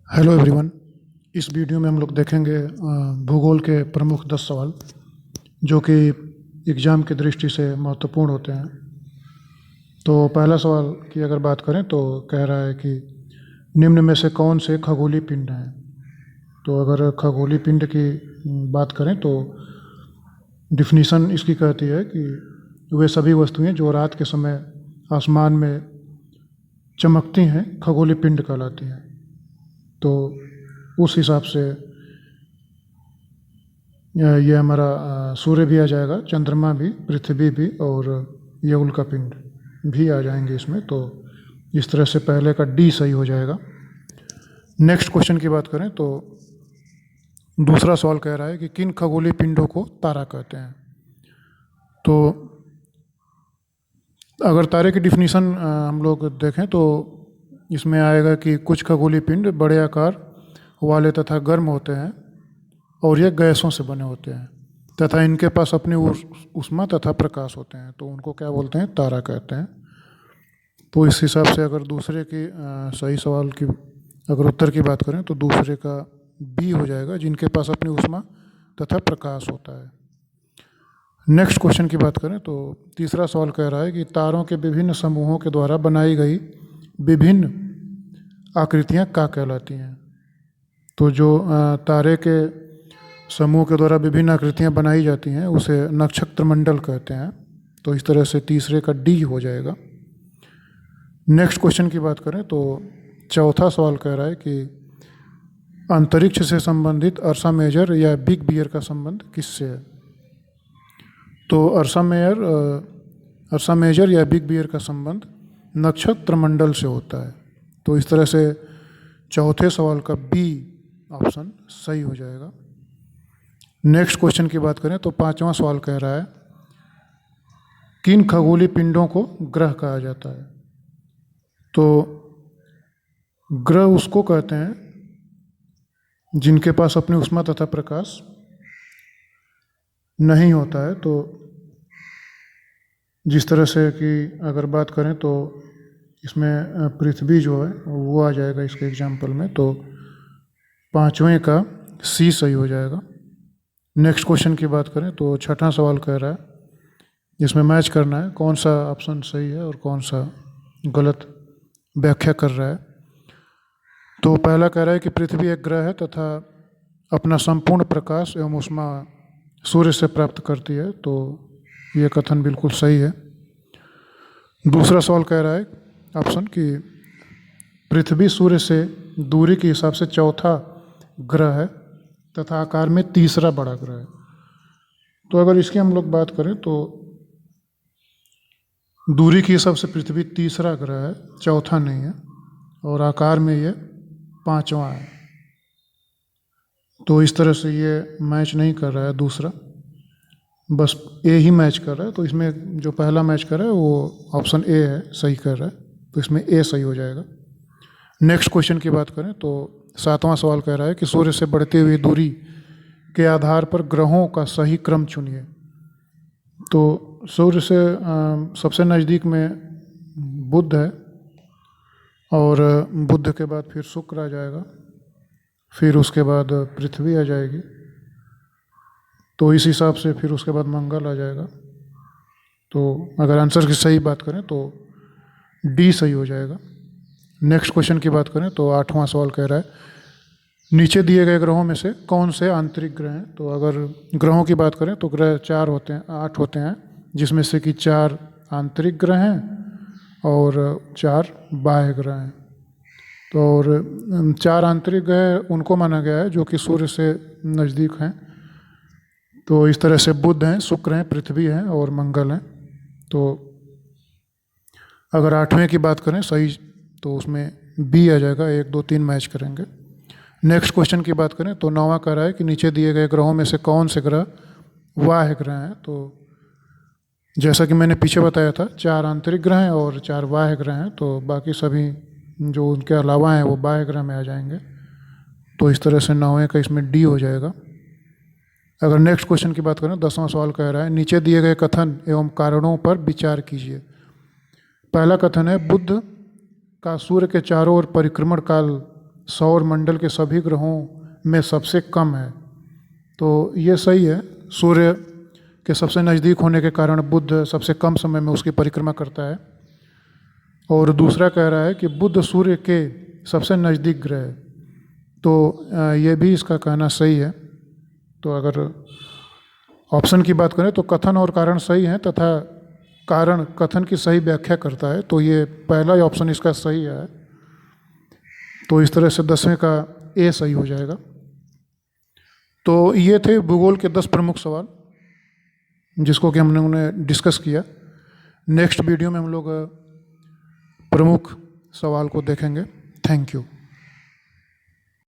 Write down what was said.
Hello everyone. इस video में हम लोग देखेंगे भूगोल के प्रमुख 10 सवाल जो कि एग्ज़ाम की दृष्टि से महत्वपूर्ण होते हैं। तो पहला सवाल की अगर बात करें तो कह रहा है कि निम्न में से कौन से खगोलीय पिंड हैं। तो अगर खगोलीय पिंड की बात करें तो डिफिनीशन इसकी कहती है कि वे सभी वस्तुएं जो रात के समय आसमान में चमकती हैं खगोलीय पिंड कहलाती हैं। तो उस हिसाब से ये हमारा सूर्य भी आ जाएगा, चंद्रमा भी, पृथ्वी भी और ये उल्का पिंड भी आ जाएंगे इसमें। तो इस तरह से पहले का डी सही हो जाएगा। नेक्स्ट क्वेश्चन की बात करें तो दूसरा सवाल कह रहा है कि किन खगोलीय पिंडों को तारा कहते हैं। तो अगर तारे की डिफिनीशन हम लोग देखें तो इसमें आएगा कि कुछ खगोलीय पिंड बड़े आकार वाले तथा गर्म होते हैं और ये गैसों से बने होते हैं तथा इनके पास अपनी ऊष्मा तथा प्रकाश होते हैं। तो उनको क्या बोलते हैं? तारा कहते हैं। तो इस हिसाब से अगर दूसरे की सही सवाल की अगर उत्तर की बात करें तो दूसरे का बी हो जाएगा, जिनके पास अपनी ऊष्मा तथा प्रकाश होता है। नेक्स्ट क्वेश्चन की बात करें तो तीसरा सवाल कह रहा है कि तारों के विभिन्न समूहों के द्वारा बनाई गई विभिन्न आकृतियाँ क्या कहलाती हैं। तो जो तारे के समूह के द्वारा विभिन्न आकृतियाँ बनाई जाती हैं उसे नक्षत्र मंडल कहते हैं। तो इस तरह से तीसरे का डी हो जाएगा। नेक्स्ट क्वेश्चन की बात करें तो चौथा सवाल कह रहा है कि अंतरिक्ष से संबंधित अर्सा मेजर या बिग बियर का संबंध किससे है। तो अर्सा मेजर या बिग बियर का संबंध नक्षत्र मंडल से होता है। तो इस तरह से चौथे सवाल का बी ऑप्शन सही हो जाएगा। नेक्स्ट क्वेश्चन की बात करें तो पांचवा सवाल कह रहा है किन खगोलीय पिंडों को ग्रह कहा जाता है। तो ग्रह उसको कहते हैं जिनके पास अपनी ऊष्मा तथा प्रकाश नहीं होता है। तो जिस तरह से कि अगर बात करें तो इसमें पृथ्वी जो है वो आ जाएगा इसके एग्जाम्पल में। तो पांचवें का सी सही हो जाएगा। नेक्स्ट क्वेश्चन की बात करें तो छठा सवाल कह रहा है जिसमें मैच करना है कौन सा ऑप्शन सही है और कौन सा गलत व्याख्या कर रहा है। तो पहला कह रहा है कि पृथ्वी एक ग्रह है तथा अपना संपूर्ण प्रकाश एवं ऊष्मा सूर्य से प्राप्त करती है। तो ये कथन बिल्कुल सही है। दूसरा सवाल कह रहा है ऑप्शन कि पृथ्वी सूर्य से दूरी के हिसाब से चौथा ग्रह है तथा आकार में तीसरा बड़ा ग्रह है। तो अगर इसकी हम लोग बात करें तो दूरी के हिसाब से पृथ्वी तीसरा ग्रह है, चौथा नहीं है, और आकार में ये पांचवा है। तो इस तरह से ये मैच नहीं कर रहा है, दूसरा बस ए ही मैच कर रहा है। तो इसमें जो पहला मैच कर रहा है वो ऑप्शन ए है, सही कर रहा है। तो इसमें ए सही हो जाएगा। नेक्स्ट क्वेश्चन की बात करें तो सातवां सवाल कह रहा है कि सूर्य से बढ़ती हुई दूरी के आधार पर ग्रहों का सही क्रम चुनिए। तो सूर्य से सबसे नज़दीक में बुध है और बुध के बाद फिर शुक्र आ जाएगा, फिर उसके बाद पृथ्वी आ जाएगी। तो इस हिसाब से फिर उसके बाद मंगल आ जाएगा। तो अगर आंसर की सही बात करें तो डी सही हो जाएगा। नेक्स्ट क्वेश्चन की बात करें तो आठवां सवाल कह रहा है नीचे दिए गए ग्रहों में से कौन से आंतरिक ग्रह हैं। तो अगर ग्रहों की बात करें तो ग्रह 8 होते हैं, जिसमें से कि 4 आंतरिक ग्रह हैं और 4 बाह्य ग्रह हैं। तो और 4 आंतरिक ग्रह उनको माना गया है जो कि सूर्य से नज़दीक हैं। तो इस तरह से बुध हैं, शुक्र हैं, पृथ्वी हैं और मंगल हैं। तो अगर आठवें की बात करें सही तो उसमें बी आ जाएगा, 1 2 3 मैच करेंगे। नेक्स्ट क्वेश्चन की बात करें तो 9वां कह रहा है कि नीचे दिए गए ग्रहों में से कौन से ग्रह वाह्य ग्रह हैं। तो जैसा कि मैंने पीछे बताया था 4 आंतरिक ग्रह हैं और 4 बाह्य ग्रह हैं। तो बाकी सभी जो उनके अलावा हैं वो बाह्य ग्रह में आ जाएंगे। तो इस तरह से 9वें का इसमें डी हो जाएगा। अगर नेक्स्ट क्वेश्चन की बात करें 10वां सवाल कह रहा है नीचे दिए गए कथन एवं कारणों पर विचार कीजिए। पहला कथन है बुध का सूर्य के चारों ओर परिक्रमण काल सौर मंडल के सभी ग्रहों में सबसे कम है। तो ये सही है। सूर्य के सबसे नज़दीक होने के कारण बुध सबसे कम समय में उसकी परिक्रमा करता है। और दूसरा कह रहा है कि बुध सूर्य के सबसे नज़दीक ग्रह है। तो ये भी इसका कहना सही है। तो अगर ऑप्शन की बात करें तो कथन और कारण सही हैं तथा कारण कथन की सही व्याख्या करता है। तो ये पहला ही ऑप्शन इसका सही है। तो इस तरह से 10वें का ए सही हो जाएगा। तो ये थे भूगोल के 10 प्रमुख सवाल जिसको कि हमने उन्हें डिस्कस किया। नेक्स्ट वीडियो में हम लोग प्रमुख सवाल को देखेंगे। Thank you.